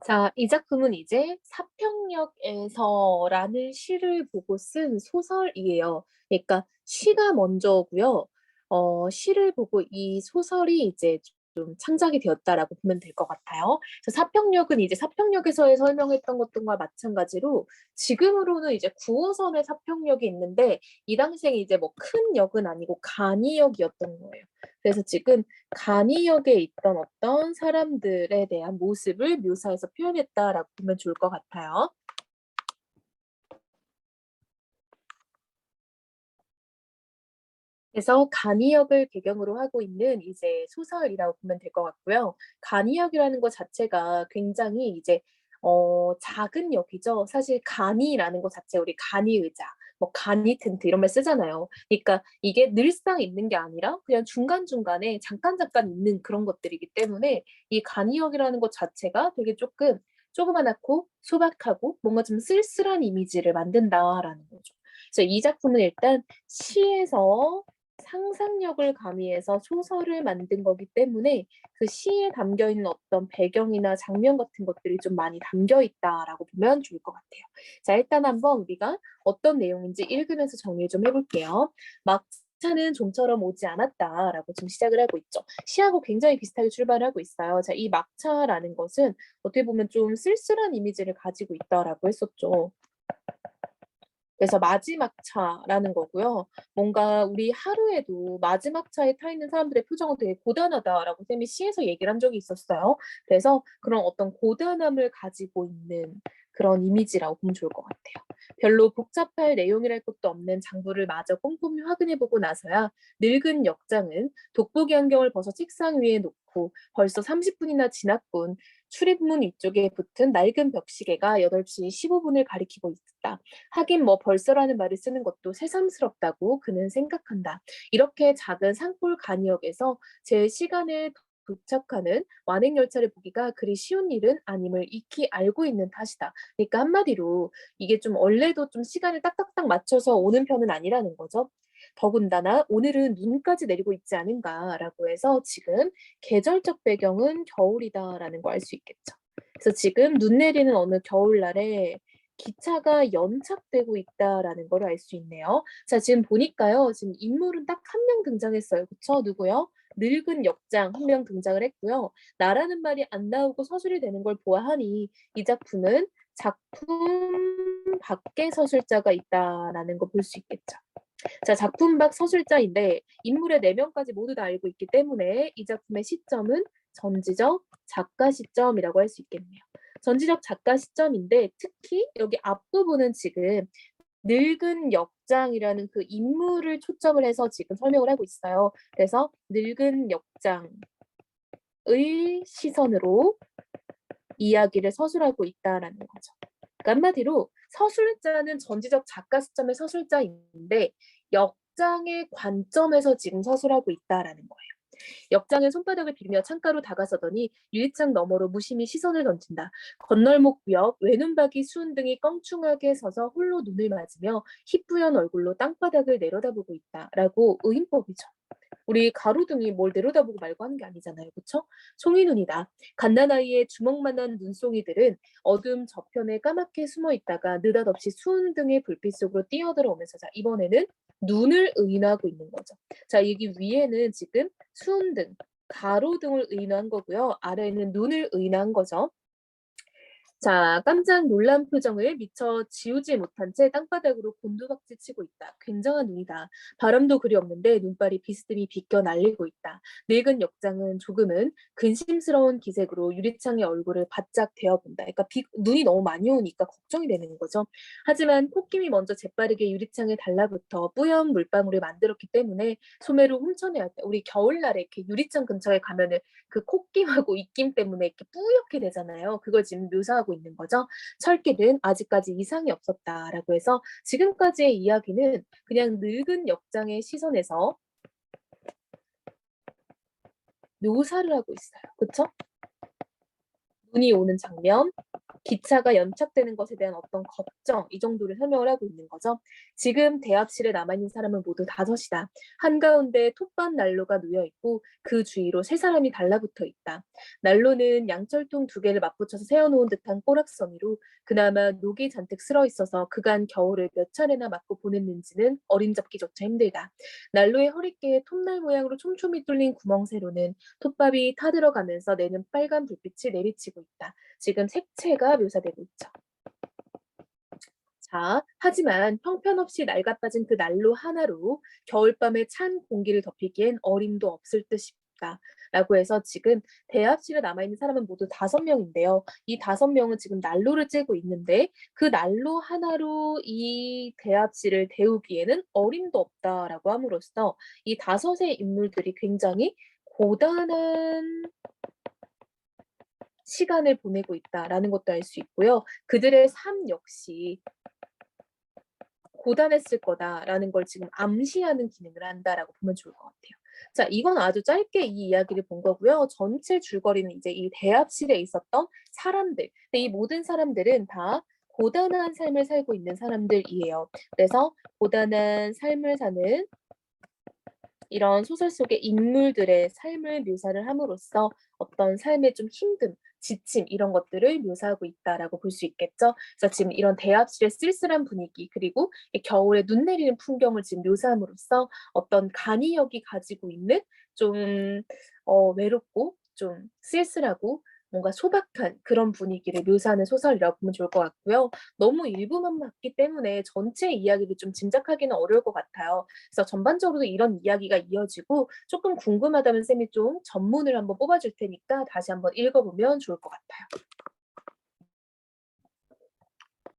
자, 이 작품은 이제 사평역에서라는 시를 보고 쓴 소설이에요. 그러니까 시가 먼저고요. 시를 보고 이 소설이 이제 좀 창작이 되었다라고 보면 될 것 같아요. 그래서 사평역은 이제 사평역에서의 설명했던 것들과 마찬가지로 지금으로는 이제 9호선의 사평역이 있는데 이 당시에 이제 뭐 큰 역은 아니고 간이역이었던 거예요. 그래서 지금 간이역에 있던 어떤 사람들에 대한 모습을 묘사해서 표현했다라고 보면 좋을 것 같아요. 그래서 간이역을 배경으로 하고 있는 이제 소설이라고 보면 될 것 같고요. 간이역이라는 것 자체가 굉장히 이제 작은 역이죠. 사실 간이라는 것 자체 우리 간이 의자, 뭐 간이 텐트 이런 말 쓰잖아요. 그러니까 이게 늘상 있는 게 아니라 그냥 중간중간에 잠깐 있는 그런 것들이기 때문에 이 간이역이라는 것 자체가 되게 조금 조그마하고 소박하고 뭔가 좀 쓸쓸한 이미지를 만든다라는 거죠. 그래서 이 작품은 일단 시에서 상상력을 가미해서 소설을 만든 거기 때문에 그 시에 담겨 있는 어떤 배경이나 장면 같은 것들이 좀 많이 담겨 있다라고 보면 좋을 것 같아요. 자, 일단 한번 우리가 어떤 내용인지 읽으면서 정리를 좀 해볼게요. 막차는 좀처럼 오지 않았다라고 지금 시작을 하고 있죠. 시하고 굉장히 비슷하게 출발을 하고 있어요. 자, 이 막차라는 것은 어떻게 보면 좀 쓸쓸한 이미지를 가지고 있다라고 했었죠. 그래서 마지막 차라는 거고요. 뭔가 우리 하루에도 마지막 차에 타 있는 사람들의 표정은 되게 고단하다라고 쌤이 시에서 얘기를 한 적이 있었어요. 그래서 그런 어떤 고단함을 가지고 있는 그런 이미지라고 보면 좋을 것 같아요. 별로 복잡할 내용이랄 것도 없는 장부를 마저 꼼꼼히 확인해보고 나서야 늙은 역장은 돋보기 안경을 벗어 책상 위에 놓고 벌써 30분이나 지났군. 출입문 위쪽에 붙은 낡은 벽시계가 8시 15분을 가리키고 있다. 하긴 뭐 벌써라는 말을 쓰는 것도 새삼스럽다고 그는 생각한다. 이렇게 작은 산골 간이역에서 제 시간에 도착하는 완행열차를 보기가 그리 쉬운 일은 아님을 익히 알고 있는 탓이다. 그러니까 한마디로 이게 좀 원래도 좀 시간을 딱딱딱 맞춰서 오는 편은 아니라는 거죠. 더군다나 오늘은 눈까지 내리고 있지 않은가라고 해서 지금 계절적 배경은 겨울이다라는 걸 알 수 있겠죠. 그래서 지금 눈 내리는 어느 겨울날에 기차가 연착되고 있다라는 걸 알 수 있네요. 자, 지금 보니까요. 지금 인물은 딱 한 명 등장했어요. 그쵸? 누구요? 늙은 역장 한 명 등장을 했고요. 나라는 말이 안 나오고 서술이 되는 걸 보아하니 이 작품은 작품 밖에 서술자가 있다라는 거 볼 수 있겠죠. 자, 작품 밖 서술자인데 인물의 네 명까지 모두 다 알고 있기 때문에 이 작품의 시점은 전지적 작가 시점이라고 할 수 있겠네요. 전지적 작가 시점인데 특히 여기 앞부분은 지금 늙은 역장이라는 그 인물을 초점을 해서 지금 설명을 하고 있어요. 그래서 늙은 역장의 시선으로 이야기를 서술하고 있다라는 거죠. 그러니까 한마디로 서술자는 전지적 작가 시점의 서술자인데 역장의 관점에서 지금 서술하고 있다라는 거예요. 역장은 손바닥을 비비며 창가로 다가서더니 유리창 너머로 무심히 시선을 던진다. 건널목 위역 외눈박이 수은 등이 껑충하게 서서 홀로 눈을 맞으며 희뿌연 얼굴로 땅바닥을 내려다보고 있다라고 의인법이죠. 우리 가로등이 뭘 내려다보고 말고 하는 게 아니잖아요. 그쵸? 송이눈이다. 갓난아이의 주먹만한 눈송이들은 어둠 저편에 까맣게 숨어 있다가 느닷없이 수은 등의 불빛 속으로 뛰어들어오면서 자, 이번에는 눈을 의인화하고 있는 거죠. 자, 여기 위에는 지금 수은 등, 가로등을 의인화한 거고요. 아래에는 눈을 의인화한 거죠. 자, 깜짝 놀란 표정을 미처 지우지 못한 채 땅바닥으로 곤두박질 치고 있다. 굉장한 눈이다. 바람도 그리 없는데 눈발이 비스듬히 비껴 날리고 있다. 늙은 역장은 조금은 근심스러운 기색으로 유리창의 얼굴을 바짝 대어본다. 그러니까 눈이 너무 많이 오니까 걱정이 되는 거죠. 하지만 콧김이 먼저 재빠르게 유리창에 달라붙어 뿌연 물방울을 만들었기 때문에 소매로 훔쳐내야 돼. 우리 겨울날에 이렇게 유리창 근처에 가면은 그 콧김하고 입김 때문에 이렇게 뿌옇게 되잖아요. 그걸 지금 묘사하고 있는 거죠. 철길은 아직까지 이상이 없었다라고 해서 지금까지의 이야기는 그냥 늙은 역장의 시선에서 묘사를 하고 있어요. 그쵸? 눈이 오는 장면, 기차가 연착되는 것에 대한 어떤 걱정, 이 정도를 설명을 하고 있는 거죠. 지금 대합실에 남아있는 사람은 모두 5이다. 한가운데 톱밥 난로가 놓여 있고 그 주위로 3사람이 달라붙어 있다. 난로는 양철통 2개를 맞붙여서 세워놓은 듯한 꼬락서미로 그나마 녹이 잔뜩 슬어 있어서 그간 겨울을 몇 차례나 맞고 보냈는지는 어림잡기조차 힘들다. 난로의 허리께에 톱날 모양으로 촘촘히 뚫린 구멍 세로는 톱밥이 타들어가면서 내는 빨간 불빛이 내비치고 있다. 지금 색채가 묘사되고 있죠. 자, 하지만 형편없이 낡아빠진 그 난로 하나로 겨울밤에 찬 공기를 덮이기엔 어림도 없을 듯 싶다. 라고 해서 지금 대합실에 남아있는 사람은 모두 5명인데요. 이 5명은 지금 난로를 쬐고 있는데 그 난로 하나로 이 대합실을 데우기에는 어림도 없다라고 함으로써 이 5의 인물들이 굉장히 고단한 시간을 보내고 있다라는 것도 알 수 있고요. 그들의 삶 역시 고단했을 거다라는 걸 지금 암시하는 기능을 한다라고 보면 좋을 것 같아요. 자, 이건 아주 짧게 이 이야기를 본 거고요. 전체 줄거리는 이제 이 대합실에 있었던 사람들. 근데 이 모든 사람들은 다 고단한 삶을 살고 있는 사람들이에요. 그래서 고단한 삶을 사는 이런 소설 속의 인물들의 삶을 묘사를 함으로써 어떤 삶의 좀 힘듦, 지침 이런 것들을 묘사하고 있다라고 볼 수 있겠죠. 그래서 지금 이런 대합실의 쓸쓸한 분위기 그리고 이 겨울에 눈 내리는 풍경을 지금 묘사함으로써 어떤 간이역이 가지고 있는 좀 외롭고 좀 쓸쓸하고 뭔가 소박한 그런 분위기를 묘사하는 소설이라고 보면 좋을 것 같고요. 너무 일부만 봤기 때문에 전체 이야기를 좀 짐작하기는 어려울 것 같아요. 그래서 전반적으로 이런 이야기가 이어지고 조금 궁금하다면 쌤이 좀 전문을 한번 뽑아줄 테니까 다시 한번 읽어보면 좋을 것 같아요.